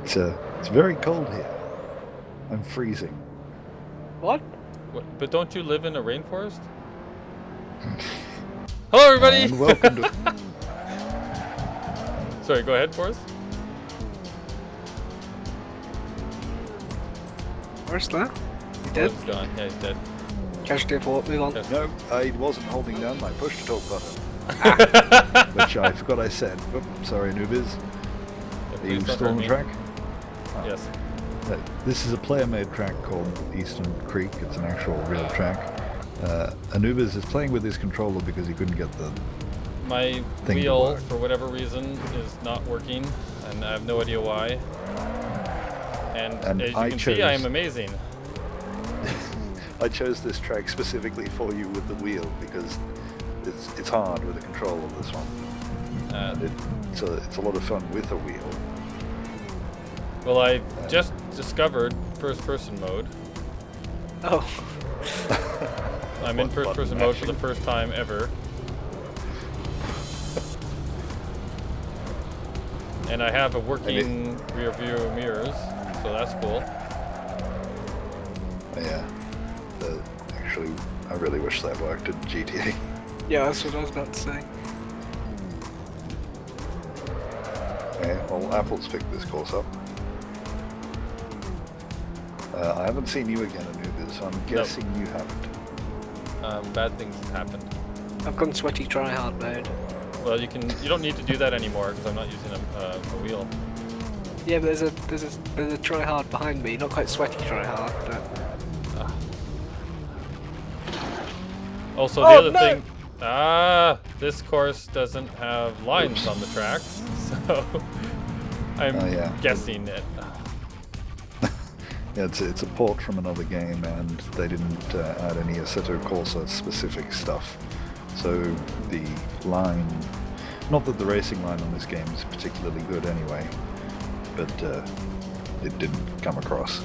It's very cold here. I'm freezing. What? But don't you live in a rainforest? Hello, everybody! And welcome to... Sorry, go ahead, Boris. Where's that? He Boris dead? is gone. Yeah, he's dead. Casualty of what? Move on. Yes. No, I wasn't holding down my push-to-talk button. Which I forgot I said. Oops, sorry, noobies. Are you still on the track? Oh. Yes. This is a player-made track called Eastern Creek. It's an actual real track. Anubis is playing with his controller because he couldn't get the My thing to wheel, work. for whatever reason, is not working, and I have no idea why. And as you can see, I am amazing. I chose this track specifically for you with the wheel because it's hard with the control of this one. It's a lot of fun with a wheel. Well, I just discovered first-person mode. Oh. I'm in first-person mode for the first time ever. And I have a working rear view mirrors, so that's cool. Yeah. Actually, I really wish that worked in GTA. Yeah, that's what I was about to say. Okay, well, Apple's picked this course up. I haven't seen you again, Anubis, so I'm guessing you haven't. Bad things happen. I've gone sweaty try-hard mode. Well, you don't need to do that anymore because I'm not using a wheel. Yeah, but there's a try-hard behind me. Not quite sweaty try-hard, but... Also, the other thing, this course doesn't have lines on the tracks, so I'm guessing it. Yeah, it's a port from another game, and they didn't add any Assetto Corsa specific stuff. So the line, not that the racing line on this game is particularly good anyway, but it didn't come across.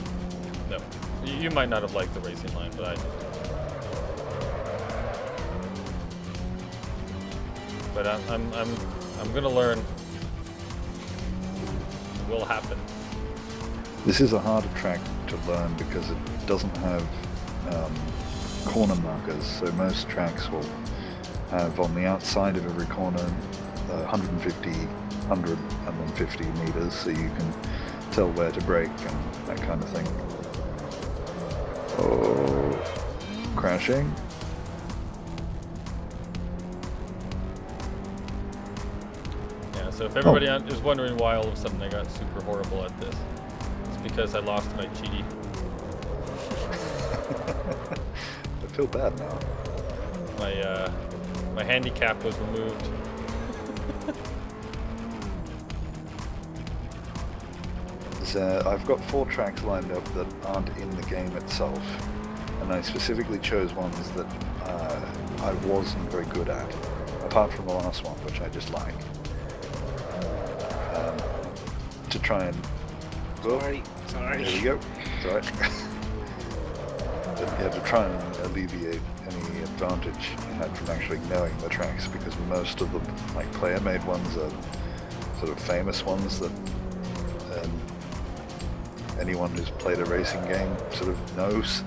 No, you might not have liked the racing line, but I did. But I'm gonna learn. It will happen. This is a harder track to learn because it doesn't have corner markers. So most tracks will have on the outside of every corner 150, 100, and then 50 meters, so you can tell where to brake and that kind of thing. Oh, crashing. So if everybody is wondering why all of a sudden I got super horrible at this, it's because I lost my GD. I feel bad now. My handicap was removed. I've got 4 tracks lined up that aren't in the game itself, and I specifically chose ones that I wasn't very good at, apart from the last one, which I just like. To try and... Sorry. There we go. Sorry. Yeah, to try and alleviate any advantage you had from actually knowing the tracks, because most of them, like player-made ones, are sort of famous ones that anyone who's played a racing game sort of knows.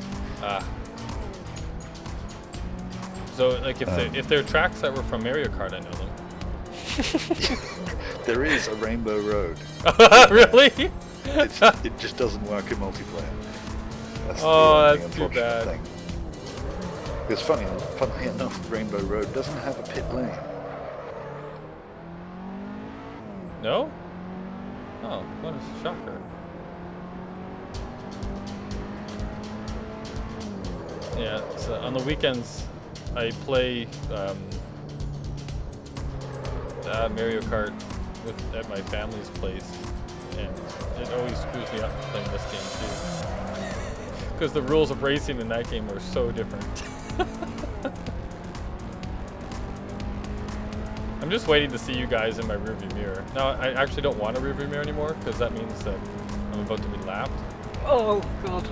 So, like, if they're tracks that were from Mario Kart, I know them. There is a Rainbow Road. Really? It just doesn't work in multiplayer. That's that's too bad. thing. Because funnily enough, Rainbow Road doesn't have a pit lane. No? Oh, what a shocker. Yeah, so on the weekends I play Mario Kart at my family's place, and it always screws me up playing this game too. Because the rules of racing in that game are so different. I'm just waiting to see you guys in my rearview mirror. Now, I actually don't want a rearview mirror anymore, because that means that I'm about to be lapped. Oh, God.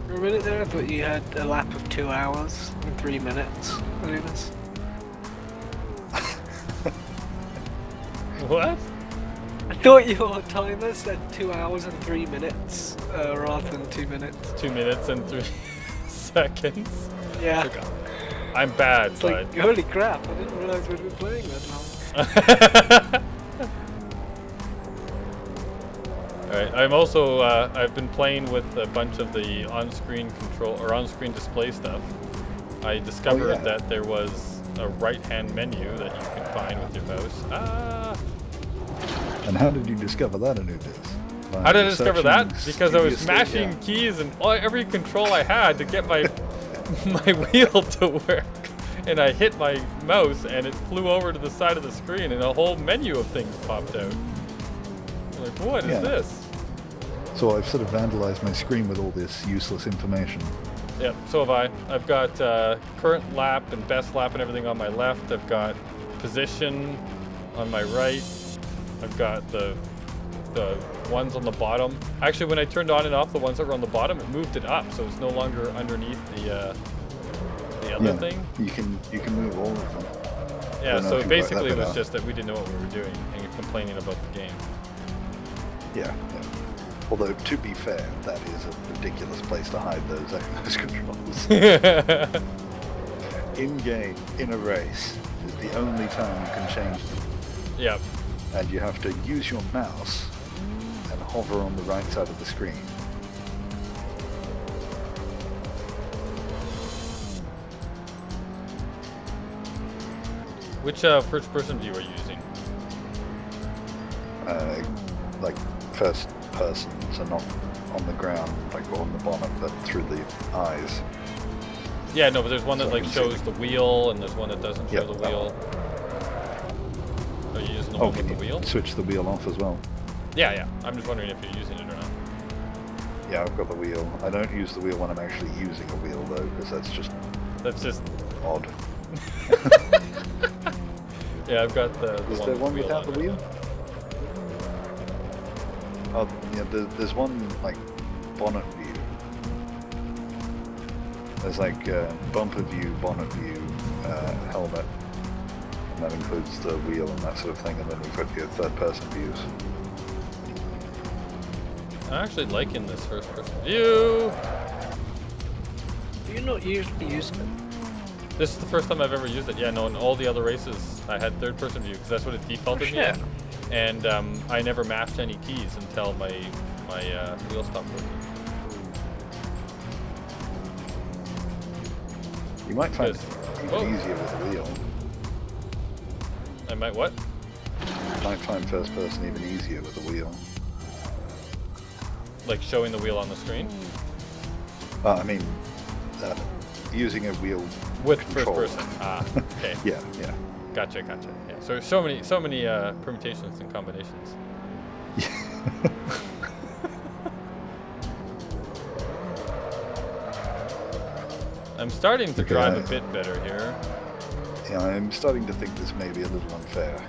For a minute there, I thought you had a lap of 2 hours and 3 minutes doing this. What? I thought your timer said 2 hours and 3 minutes rather than 2 minutes. 2 minutes and 3 seconds. Yeah. I'm bad, It's but like, holy crap, I didn't realize we'd been playing that long. Alright, I'm also, I've been playing with a bunch of the on-screen control, or on-screen display stuff. I discovered that there was a right-hand menu that you can find with your mouse. Ah! And how did you discover that, Anubis? How did I discover that? Because I was studiously, smashing keys and every control I had to get my my wheel to work. And I hit my mouse and it flew over to the side of the screen and a whole menu of things popped out. I'm like, what is this? So I've sort of vandalized my screen with all this useless information. Yep, so have I. I've got current lap and best lap and everything on my left. I've got position on my right. I've got the ones on the bottom. Actually, when I turned on and off the ones that were on the bottom, it moved it up, so it's no longer underneath the other thing. You can move all of them. Yeah, so basically it was out. just that we didn't know what we were doing and complaining about the game. Yeah. Although, to be fair, that is a ridiculous place to hide those controls. In-game, in a race, is the only time you can change them. Yep. And you have to use your mouse and hover on the right side of the screen. Which first-person view are you using? Like first person, so not on the ground, like on the bonnet, but through the eyes. Yeah, no, but there's one that So like you can shows see the wheel, and there's one that doesn't show Yep, the that wheel. Are you using the Oh, one with can the you wheel? switch the wheel off as well? Yeah. I'm just wondering if you're using it or not. Yeah, I've got the wheel. I don't use the wheel when I'm actually using a wheel though, because that's just odd. Yeah, I've got the Is one there with one the wheel without on the it. wheel? Oh, yeah, there's one like bonnet view. There's like bumper view, bonnet view, helmet, and that includes the wheel and that sort of thing, and then you've got your third-person views. I'm actually liking this first-person view. Do you not usually use it? This is the first time I've ever used it. Yeah, no, in all the other races I had third-person view because that's what it defaulted me at. And I never mashed any keys until my wheel stopped working. You might find it Whoa. even easier with the wheel. I might what? You might find first person even easier with the wheel. Like showing the wheel on the screen? I mean, using a wheel With control. first person. Ah, okay. Yeah. Gotcha. Yeah. So many permutations and combinations. I'm starting to drive a bit better here. Yeah, I'm starting to think this may be a little unfair.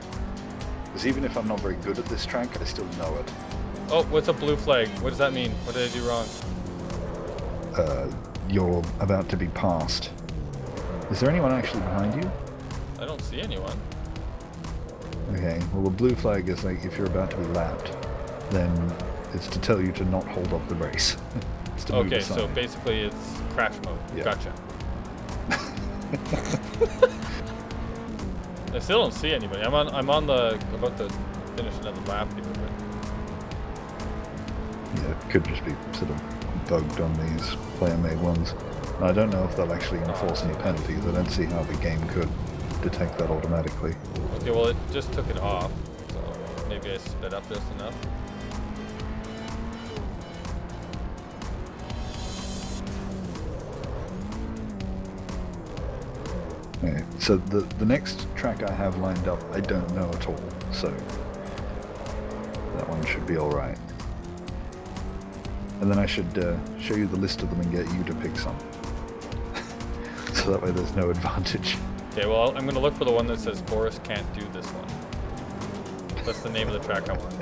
Because even if I'm not very good at this track, I still know it. Oh, what's a blue flag? What does that mean? What did I do wrong? You're about to be passed. Is there anyone actually behind you? I don't see anyone. Okay, well the blue flag is like if you're about to be lapped, then it's to tell you to not hold up the race. It's to move Okay, aside. so basically it's crash mode. Yeah. Gotcha. I still don't see anybody. I'm on the about to finish another lap here. But Yeah, it could just be sort of bugged on these player-made ones. I don't know if they'll actually enforce any penalties. I don't see how the game could detect that automatically. okay, well it just took it off, so maybe I sped up just enough. Okay, so the next track I have lined up, I don't know at all, so that one should be alright. And then I should show you the list of them and get you to pick some. So that way there's no advantage. Okay, well I'm gonna look for the one that says Boris can't do this one. That's the name of the track I want.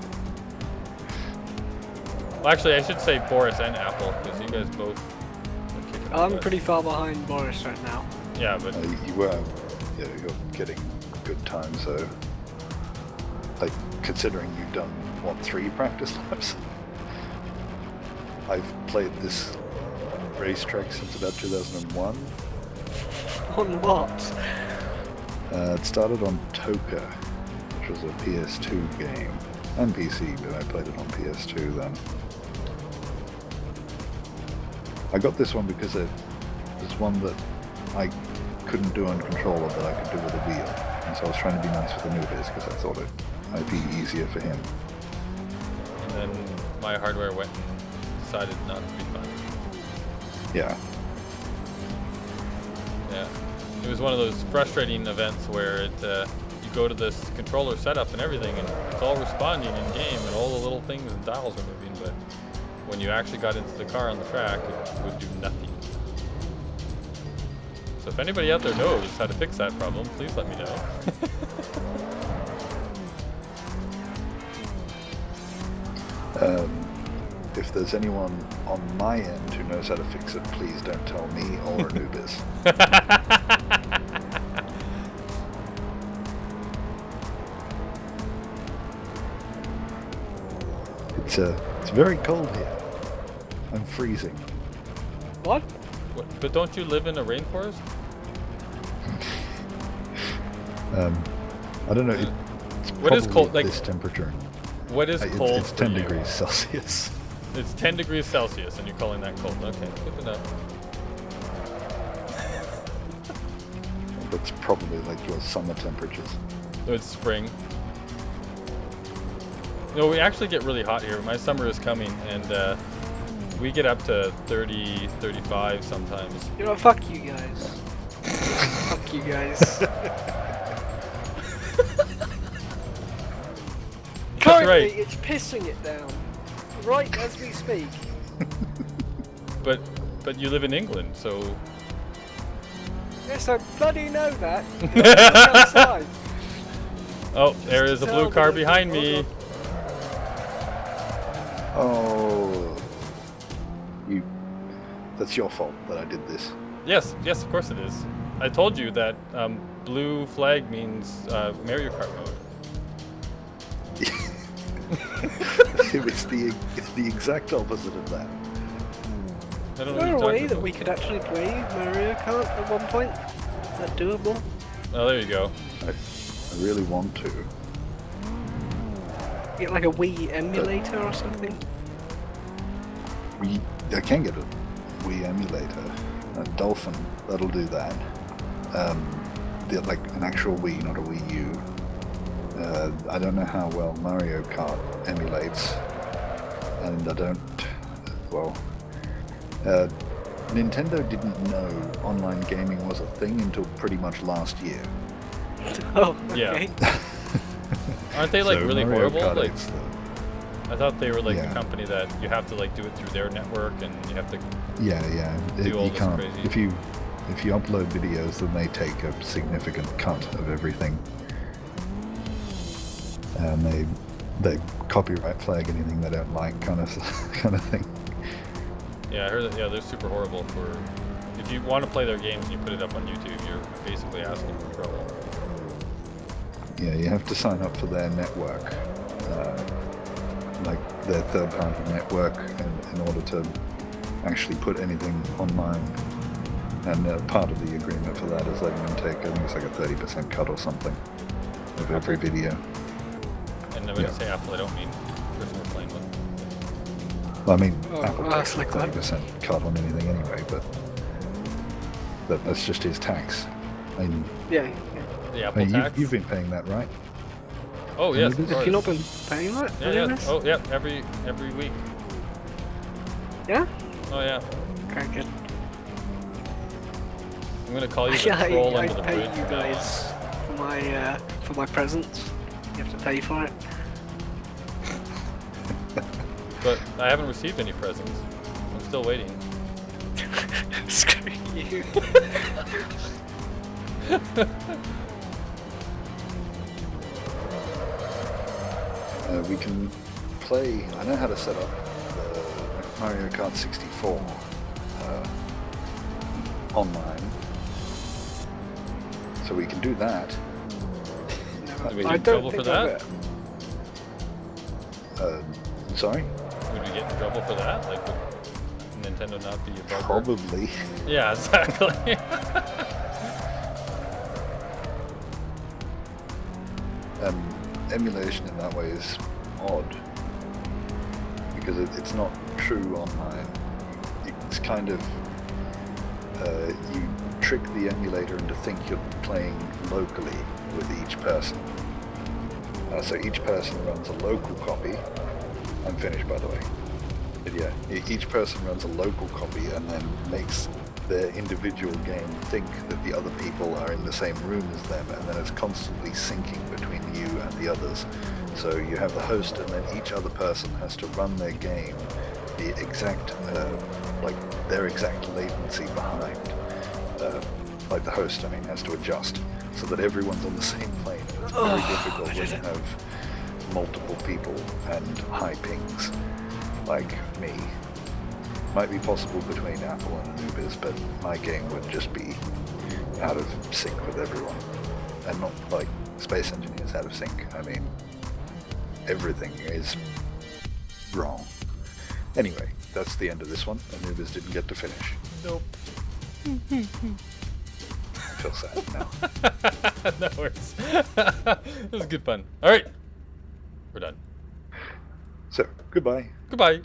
Well, actually I should say Boris and Apple, because you guys both are kicking I'm pretty far behind Boris right now. Yeah, but You were, yeah, you're getting good time, so like considering you've done what 3 practice laps. I've played this racetrack since about 2001. On what? It started on Toka, which was a PS2 game, and PC, but I played it on PS2 then. I got this one because it was one that I couldn't do on controller, but I could do with a wheel. And so I was trying to be nice with the newbies because I thought it might be easier for him. and then my hardware went and decided not to be fun. Yeah. Yeah. It was one of those frustrating events where you go to this controller setup and everything, and it's all responding in game, and all the little things and dials are moving, but when you actually got into the car on the track, it would do nothing. So if anybody out there knows how to fix that problem, please let me know. If there's anyone on my end who knows how to fix it, please don't tell me or Anubis. It's very cold here. I'm freezing. What? But don't you live in a rainforest? I don't know. It's What is probably cold, like- this temperature. What is cold It's for 10 you? degrees Celsius. It's 10 degrees Celsius, and you're calling that cold. Okay, good enough. That's probably like your summer temperatures. It's spring. No, we actually get really hot here. My summer is coming, and we get up to 30, 35 sometimes. You know, fuck you guys. Fuck you guys. Currently, right. it's pissing it down. Right as we speak. But you live in England, so Yes, I bloody know that. Look outside. oh, there is a blue car behind me. Oh, that's your fault that I did this. Yes, of course it is. I told you that blue flag means Mario Kart mode. It's the exact opposite of that. I don't Is know there a what way you're that talking we could actually play Mario Kart at one point? Is that doable? about. Oh, there you go. I really want to. Get like a Wii emulator or something? I can get a Wii emulator. A Dolphin, that'll do that. Like an actual Wii, not a Wii U. I don't know how well Mario Kart emulates, and I don't. Well, Nintendo didn't know online gaming was a thing until pretty much last year. Oh, Yeah. okay. Aren't they like So really Mario horrible? Kart Like, is I thought they were like Yeah. the company that you have to like do it through their network, and you have to. yeah. Do all You this can't. crazy- If you upload videos, then they take a significant cut of everything, and they copyright flag anything they don't like, kind of thing. Yeah, I heard that. Yeah, they're super horrible for. If you want to play their games and you put it up on YouTube, you're basically asking for trouble. Yeah, you have to sign up for their network, like their third-party network, in order to actually put anything online. And part of the agreement for that is letting them take, I think it's like a 30% cut or something of every video. And when Yeah. I say Apple, I don't mean the person we're playing with. Well, I mean, Oh, Apple that's takes a like that. 30% cut on anything anyway, but that's just his tax. I mean, Yeah. The Apple tax. you've been paying that, right? Oh yes, of Have course. Have you not been paying that? Yeah, yeah. anyways? Oh yeah. Every week. Yeah? Oh yeah. Okay, good. I'm gonna call you the Yeah, troll I under the pay bridge. you from now on. guys for my presents. You have to pay for it. But I haven't received any presents. I'm still waiting. Screw you. We can play. I know how to set up the Mario Kart 64 online. So we can do that. Do we I get in don't trouble think for I've that? Sorry? Would we get in trouble for that? Like, would Nintendo not be a bugger? Probably. Yeah, exactly. Emulation in that way is odd because it's not true online. It's kind of you trick the emulator into think you're playing locally with each person. So each person runs a local copy. I'm finished, by the way. But yeah, each person runs a local copy and then makes their individual game think that the other people are in the same room as them, and then it's constantly syncing between you and the others. So you have the host, and then each other person has to run their game the exact, like their exact latency behind. Like the host, I mean, has to adjust so that everyone's on the same plane. It's very difficult when you have multiple people and high pings, like me. Might be possible between Apple and Anubis, but my game would just be out of sync with everyone. And not like Space Engineers out of sync. I mean, everything is wrong. Anyway, that's the end of this one. Anubis didn't get to finish. Nope. I feel sad now. No worries. It was good fun. All right. We're done. So, goodbye. Goodbye.